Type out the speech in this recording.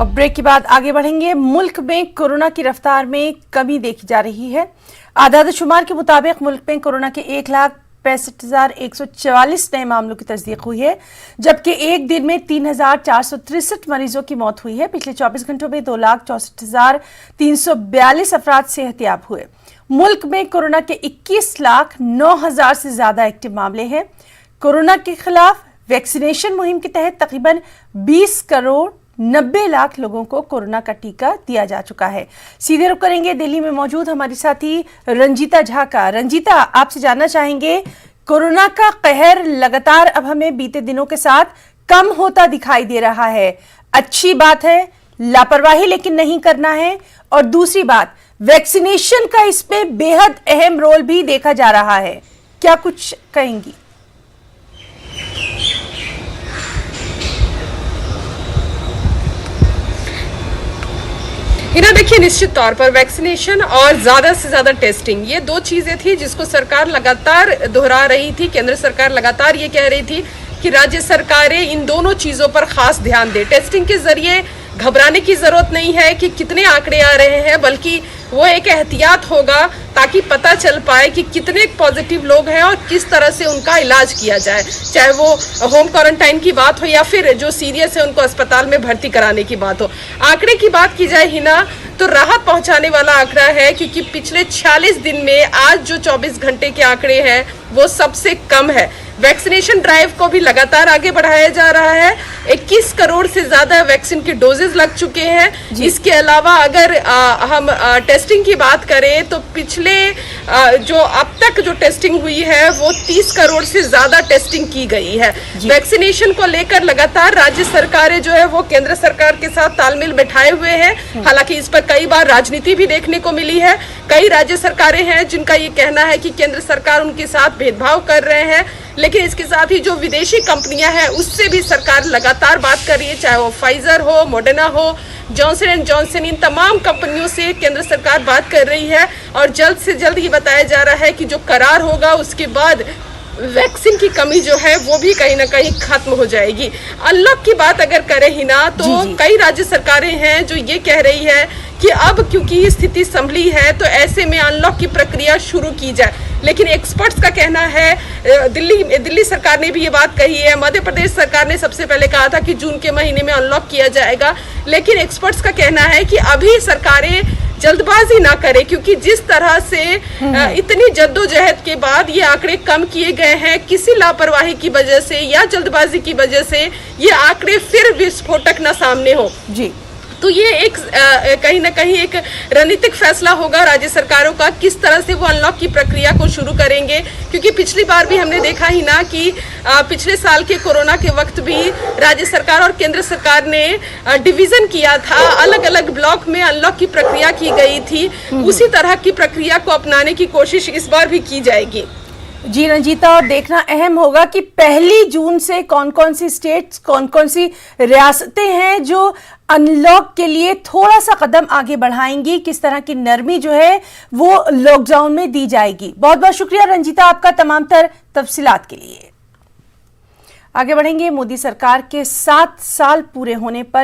और ब्रेक के बाद आगे बढ़ेंगे। मुल्क में कोरोना की रफ्तार में कमी देखी जा रही है। आदाद-ओ-शुमार के मुताबिक मुल्क में कोरोना के 1,65,144 नए मामलों की तस्दीक हुई है, जबकि एक दिन में 3,463 मरीजों की मौत हुई है। पिछले 24 घंटों में 2,64,342 अफराद सेहतयाब हुए। मुल्क में कोरोना के 21,09,000 से ज्यादा एक्टिव मामले हैं। कोरोना के खिलाफ वैक्सीनेशन मुहिम के तहत तकरीबन 20 करोड़ 90 लाख लोगों को कोरोना का टीका दिया जा चुका है। सीधे रुख करेंगे दिल्ली में मौजूद हमारी साथी रंजीता झा का। रंजीता, आपसे जानना चाहेंगे, कोरोना का कहर लगातार अब हमें बीते दिनों के साथ कम होता दिखाई दे रहा है। अच्छी बात है, लापरवाही लेकिन नहीं करना है। और दूसरी बात, वैक्सीनेशन का इसमें बेहद अहम रोल भी देखा जा रहा है। क्या कुछ कहेंगी? हिना, देखिए, निश्चित तौर पर वैक्सीनेशन और ज्यादा से ज्यादा टेस्टिंग, ये दो चीजें थी जिसको सरकार लगातार दोहरा रही थी। केंद्र सरकार लगातार ये कह रही थी कि राज्य सरकारें इन दोनों चीजों पर खास ध्यान दें। टेस्टिंग के जरिए घबराने की जरूरत नहीं है कि कितने आंकड़े आ रहे हैं, बल्कि वो एक एहतियात होगा ताकि पता चल पाए कि कितने पॉजिटिव लोग हैं और किस तरह से उनका इलाज किया जाए, चाहे वो होम क्वारंटाइन की बात हो या फिर जो सीरियस है उनको अस्पताल में भर्ती कराने की बात हो। आंकड़े की बात की जाए हिना, तो राहत पहुंचाने वाला आंकड़ा है, क्योंकि पिछले 46 दिन में आज जो 24 घंटे के आंकड़े हैं वो सबसे कम है। वैक्सीनेशन ड्राइव को भी लगातार आगे बढ़ाया जा रहा है। 21 करोड़ से ज्यादा वैक्सीन के डोजेज लग चुके हैं। इसके अलावा अगर हम टेस्टिंग की बात करें तो पिछले जो अब तक जो टेस्टिंग हुई है वो 30 करोड़ से ज्यादा टेस्टिंग की गई है। वैक्सीनेशन को लेकर लगातार राज्य सरकारें जो है वो केंद्र सरकार के साथ तालमेल बैठाए हुए हैं। हालांकि इस पर कई बार राजनीति भी देखने को मिली है। कई राज्य सरकारें हैं जिनका ये कहना है कि केंद्र सरकार उनके साथ भेदभाव कर रहे हैं, लेकिन इसके साथ ही जो विदेशी कंपनियां हैं उससे भी सरकार लगातार बात कर रही है, चाहे वो फाइजर हो, मॉडर्ना हो, जॉनसन एंड जॉनसन, इन तमाम कंपनियों से केंद्र सरकार बात कर रही है। और जल्द से जल्द ये बताया जा रहा है कि जो करार होगा उसके बाद वैक्सीन की कमी जो है वो भी कहीं ना कहीं खत्म हो जाएगी। अनलॉक की बात अगर करें हिना, तो कई राज्य सरकारें हैं जो ये कह रही है कि अब क्योंकि स्थिति संभली है तो ऐसे में अनलॉक की प्रक्रिया शुरू की जाए। लेकिन एक्सपर्ट्स का कहना है, दिल्ली सरकार ने भी ये बात कही है, मध्य प्रदेश सरकार ने सबसे पहले कहा था कि जून के महीने में अनलॉक किया जाएगा, लेकिन एक्सपर्ट्स का कहना है कि अभी सरकारें जल्दबाजी ना करें, क्योंकि जिस तरह से इतनी जद्दोजहद के बाद ये आंकड़े कम किए गए हैं, किसी लापरवाही की वजह से या जल्दबाजी की वजह से ये आंकड़े फिर विस्फोटक ना सामने हो जी, तो ये एक कहीं ना कहीं एक रणनीतिक फैसला होगा राज्य सरकारों का, किस तरह से वो अनलॉक की प्रक्रिया को शुरू करेंगे। क्योंकि पिछली बार भी हमने देखा ही ना कि पिछले साल के कोरोना के वक्त भी राज्य सरकार और केंद्र सरकार ने डिवीजन किया था, अलग अलग ब्लॉक में अनलॉक की प्रक्रिया की गई थी। उसी तरह की प्रक्रिया को अपनाने की कोशिश इस बार भी की जाएगी। जी रंजीता, और देखना अहम होगा कि 1 जून से कौन कौन सी स्टेट्स, कौन कौन सी रियासतें हैं जो अनलॉक के लिए थोड़ा सा कदम आगे बढ़ाएंगी, किस तरह की नरमी जो है वो लॉकडाउन में दी जाएगी। बहुत बहुत शुक्रिया रंजीता आपका तमाम तर तफसीलात के लिए। आगे बढ़ेंगे। मोदी सरकार के 7 साल पूरे होने पर